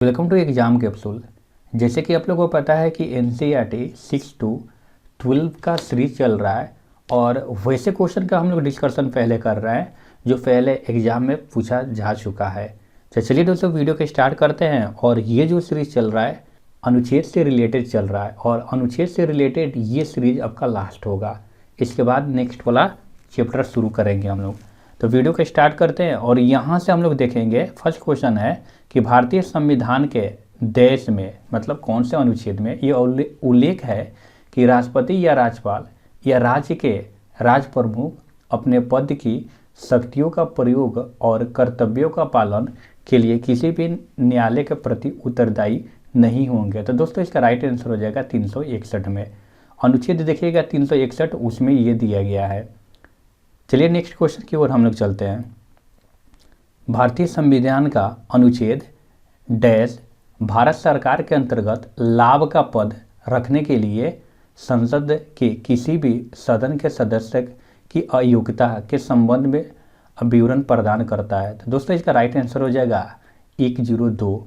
Welcome to exam capsule. जैसे कि आप लोगों को पता है कि एनसीईआरटी 6 to 12 का सीरीज चल रहा है और वैसे क्वेश्चन का हम लोग डिस्कशन पहले कर रहे हैं जो पहले एग्ज़ाम में पूछा जा चुका है। तो चलिए दोस्तों वीडियो को स्टार्ट करते हैं। और ये जो सीरीज चल रहा है अनुच्छेद से रिलेटेड चल रहा है और अनुच्छेद से रिलेटेड ये सीरीज आपका लास्ट होगा। इसके बाद नेक्स्ट वाला चैप्टर शुरू करेंगे हम लोग। तो वीडियो को स्टार्ट करते हैं और यहाँ से हम लोग देखेंगे फर्स्ट क्वेश्चन है कि भारतीय संविधान के देश में मतलब कौन से अनुच्छेद में ये उल्लेख है कि राष्ट्रपति या राज्यपाल या राज्य के राज प्रमुख अपने पद की शक्तियों का प्रयोग और कर्तव्यों का पालन के लिए किसी भी न्यायालय के प्रति उत्तरदायी नहीं होंगे। तो दोस्तों इसका राइट आंसर हो जाएगा 361 में। अनुच्छेद देखिएगा 361 उसमें ये दिया गया है। चलिए नेक्स्ट क्वेश्चन की ओर हम लोग चलते हैं। भारतीय संविधान का अनुच्छेद डैश भारत सरकार के अंतर्गत लाभ का पद रखने के लिए संसद के किसी भी सदन के सदस्य की अयोग्यता के संबंध में विवरण प्रदान करता है। तो दोस्तों इसका राइट आंसर हो जाएगा 102।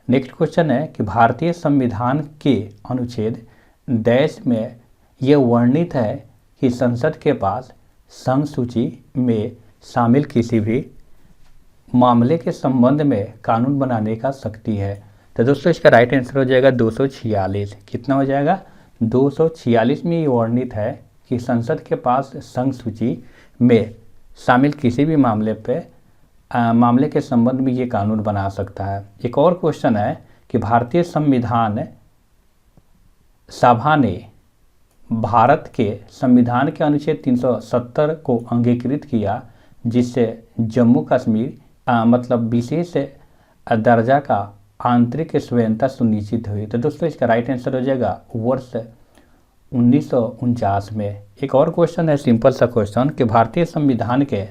नेक्स्ट क्वेश्चन है कि भारतीय संविधान के अनुच्छेद डैश में यह वर्णित है कि संसद के पास संघ सूची में शामिल किसी भी मामले के संबंध में कानून बनाने का शक्ति है। तो दोस्तों इसका राइट आंसर हो जाएगा 246। कितना हो जाएगा 246 में ये वर्णित है कि संसद के पास संघ सूची में शामिल किसी भी मामले के संबंध में ये कानून बना सकता है। एक और क्वेश्चन है कि भारतीय संविधान सभा ने भारत के संविधान के अनुच्छेद 370 को अंगीकृत किया जिससे जम्मू कश्मीर मतलब विशेष दर्जा का आंतरिक स्वायत्तता सुनिश्चित हुई। तो दोस्तों इसका राइट आंसर हो जाएगा वर्ष 1949 में। एक और क्वेश्चन है सिंपल सा क्वेश्चन कि भारतीय संविधान के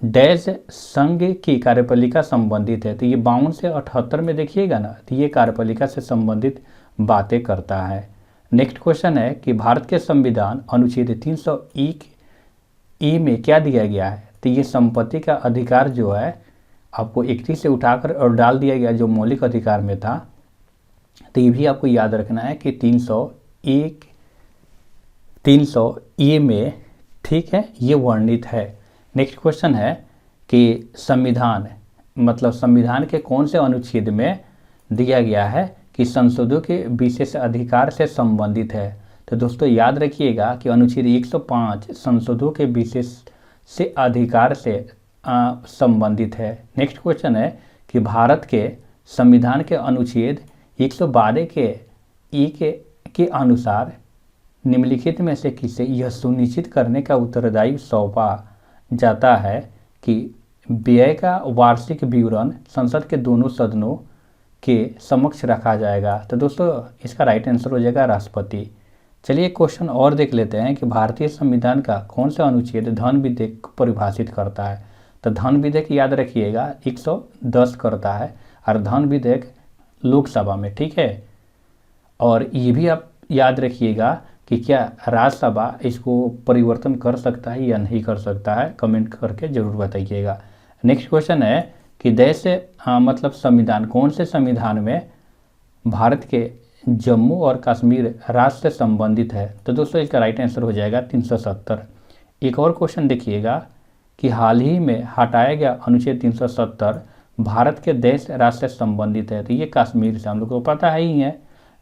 डैश संघ की कार्यपालिका संबंधित है। तो ये 52 से 78 में देखिएगा ना, तो ये कार्यपालिका से संबंधित बातें करता है। नेक्स्ट क्वेश्चन है कि भारत के संविधान अनुच्छेद 301 ई में क्या दिया गया है। तो ये संपत्ति का अधिकार जो है आपको 31 से उठाकर और डाल दिया गया जो मौलिक अधिकार में था। तो ये भी आपको याद रखना है कि 300 ए में ठीक है ये वर्णित है। नेक्स्ट क्वेश्चन है कि संविधान मतलब संविधान के कौन से अनुच्छेद में दिया गया है कि संसदों के विशेष अधिकार से संबंधित है। तो दोस्तों याद रखिएगा कि अनुच्छेद 105 संसदों के विशेष से अधिकार से संबंधित है। नेक्स्ट क्वेश्चन है कि भारत के संविधान के अनुच्छेद 112 के अनुसार निम्नलिखित में से किसे यह सुनिश्चित करने का उत्तरदायी सौंपा जाता है कि व्यय का वार्षिक विवरण संसद के दोनों सदनों के समक्ष रखा जाएगा। तो दोस्तों इसका राइट आंसर हो जाएगा राष्ट्रपति। चलिए क्वेश्चन और देख लेते हैं कि भारतीय संविधान का कौन सा अनुच्छेद धन विधेयक को परिभाषित करता है। तो धन विधेयक याद रखिएगा 110 करता है और धन विधेयक लोकसभा में ठीक है। और ये भी आप याद रखिएगा कि क्या राज्यसभा इसको परिवर्तन कर सकता है या नहीं कर सकता है, कमेंट करके जरूर बताइएगा। नेक्स्ट क्वेश्चन है कि देश मतलब संविधान कौन से संविधान में भारत के जम्मू और कश्मीर राज्य से संबंधित है। तो दोस्तों इसका राइट आंसर हो जाएगा 370। एक और क्वेश्चन देखिएगा कि हाल ही में हटाया गया अनुच्छेद 370 भारत के देश राज्य से संबंधित है। तो ये कश्मीर से हम लोग को पता ही है।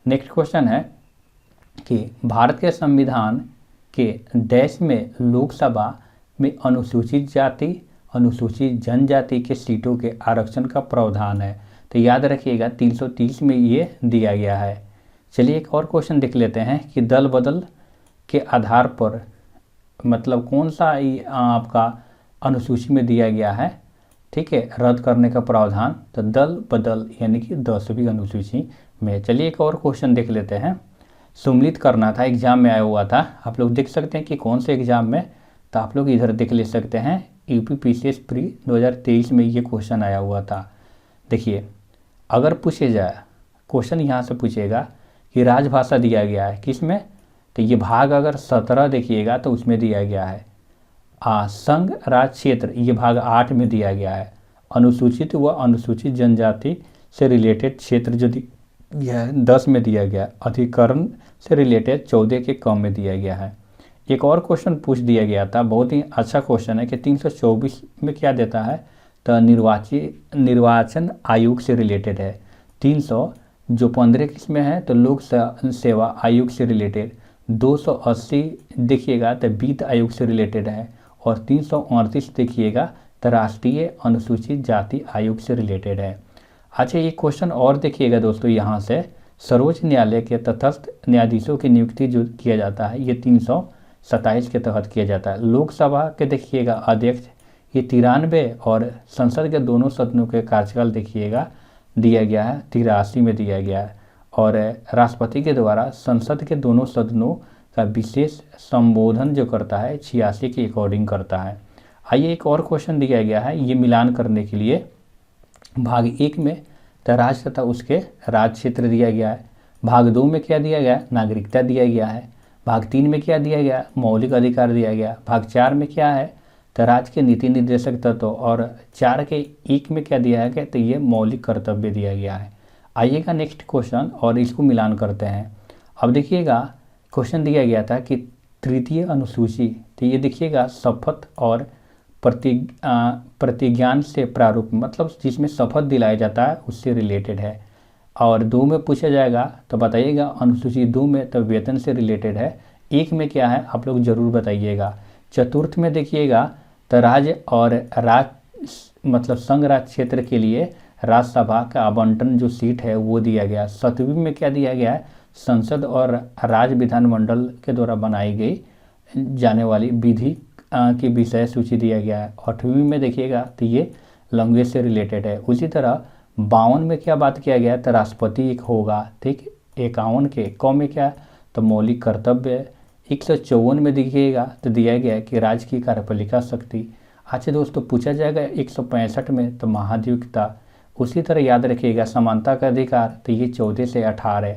नेक्स्ट क्वेश्चन है कि भारत के संविधान के देश में लोकसभा में अनुसूचित जाति अनुसूचित जनजाति के सीटों के आरक्षण का प्रावधान है। तो याद रखिएगा 330 में ये दिया गया है। चलिए एक और क्वेश्चन देख लेते हैं कि दल बदल के आधार पर मतलब कौन सा आपका अनुसूची में दिया गया है ठीक है रद्द करने का प्रावधान। तो दल बदल यानी कि 10वीं अनुसूची में। चलिए एक और क्वेश्चन देख लेते हैं। सम्मिलित करना था, एग्जाम में आया हुआ था। आप लोग देख सकते हैं कि कौन से एग्जाम में, तो आप लोग इधर देख ले सकते हैं यूपीपीसीएस प्री 2023 में ये क्वेश्चन आया हुआ था। देखिए अगर पूछे जाए क्वेश्चन यहाँ से पूछेगा कि राजभाषा दिया गया है किस में, तो ये भाग अगर 17 देखिएगा तो उसमें दिया गया है। संघ राज क्षेत्र ये भाग 8 में दिया गया है। अनुसूचित व अनुसूचित जनजाति से रिलेटेड क्षेत्र जो दिया है 10 में दिया गया, अधिकरण से रिलेटेड 14 के कम में दिया गया है। एक और क्वेश्चन पूछ दिया गया था, बहुत ही अच्छा क्वेश्चन है कि 324 में क्या देता है, तो निर्वाचन आयोग से रिलेटेड है। 300 जो 15 किस्में है तो लोक सेवा आयोग से रिलेटेड, 280 देखिएगा तो वित्त आयोग से रिलेटेड है, और 338 देखिएगा तो राष्ट्रीय अनुसूचित जाति आयोग से रिलेटेड है। अच्छा, ये क्वेश्चन और देखिएगा दोस्तों, यहाँ से सर्वोच्च न्यायालय के तटस्थ न्यायाधीशों की नियुक्ति जो किया जाता है ये 327 के तहत किया जाता है। लोकसभा के देखिएगा अध्यक्ष ये 93, और संसद के दोनों सदनों के कार्यकाल देखिएगा दिया गया है 83 में दिया गया है, और राष्ट्रपति के द्वारा संसद के दोनों सदनों का विशेष संबोधन जो करता है 86 के अकॉर्डिंग करता है। आइए एक और क्वेश्चन दिया गया है, ये मिलान करने के लिए भाग 1 में तो राज्य तथा उसके राज्य क्षेत्र दिया गया है, भाग 2 में क्या दिया गया, नागरिकता दिया गया है, भाग 3 में क्या दिया गया, मौलिक अधिकार दिया गया, भाग 4 में क्या है तो राज्य के नीति निर्देशक तत्व, और 4 के 1 में क्या दिया है तो ये मौलिक कर्तव्य दिया गया है। आइएगा नेक्स्ट क्वेश्चन और इसको मिलान करते हैं। अब देखिएगा क्वेश्चन दिया गया था कि तृतीय अनुसूची, तो ये देखिएगा शपथ और प्रतिज्ञान से प्रारूप, मतलब जिसमें शपथ दिलाया जाता है उससे रिलेटेड है। और 2 में पूछा जाएगा तो बताइएगा, अनुसूची 2 में तो वेतन से रिलेटेड है, 1 में क्या है आप लोग जरूर बताइएगा। चतुर्थ में देखिएगा तो राज्य और मतलब संघ राज्य क्षेत्र के लिए राज्यसभा का आवंटन जो सीट है वो दिया गया। 7वीं में क्या दिया गया है, संसद और राज्य विधानमंडल के द्वारा बनाई गई जाने वाली विधि की विषय सूची दिया गया है। 8वीं में देखिएगा तो ये लैंग्वेज से रिलेटेड है। उसी तरह 52 में क्या बात किया गया तो राष्ट्रपति एक होगा, ठीक। 51 के क में क्या तो मौलिक कर्तव्य। 154 में देखिएगा तो दिया गया है कि राज्य की कार्यपालिका शक्ति। अच्छा दोस्तों, पूछा जाएगा 165 में तो महाधिवक्ता। उसी तरह याद रखिएगा समानता का अधिकार तो ये 14 से 18,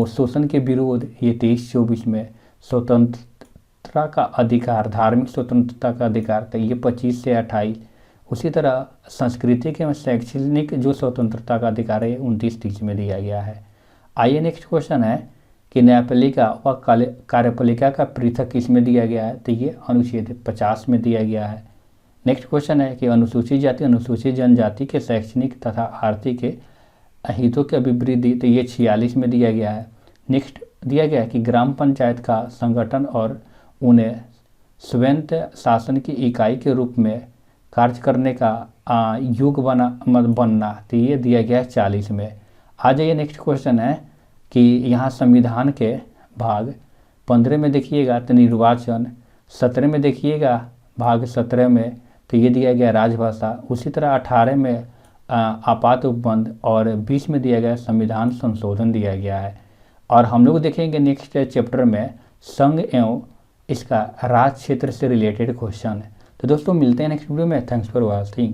शोषण के विरोध ये 23-24 में, स्वतंत्रता का अधिकार, धार्मिक स्वतंत्रता का अधिकार तो ये 25 से 28। उसी तरह संस्कृति के शैक्षणिक जो स्वतंत्रता का अधिकार है 29-30 में दिया गया है। आइए नेक्स्ट क्वेश्चन है कि न्यायपालिका व कार्यपालिका का पृथक किस में दिया गया है, तो ये अनुच्छेद 50 में दिया गया है। नेक्स्ट क्वेश्चन है कि अनुसूचित जाति अनुसूचित जनजाति के शैक्षणिक तथा आर्थिक हितों के अभिवृद्धि, तो ये 46 में दिया गया है। नेक्स्ट दिया गया है कि ग्राम पंचायत का संगठन और उन्हें स्वयं शासन की इकाई के रूप में कार्य करने का योग बनना, तो ये दिया गया है 40 में। आ जाइए नेक्स्ट क्वेश्चन है कि यहाँ संविधान के भाग 15 में देखिएगा तो निर्वाचन, 17 में देखिएगा भाग 17 में तो ये दिया गया राजभाषा। उसी तरह 18 में आपात उपबंध, और 20 में दिया गया संविधान संशोधन दिया गया है। और हम लोग देखेंगे नेक्स्ट चैप्टर में संघ एवं इसका राज्य क्षेत्र से रिलेटेड क्वेश्चन। तो दोस्तों मिलते हैं नेक्स्ट वीडियो में। Thanks for watching.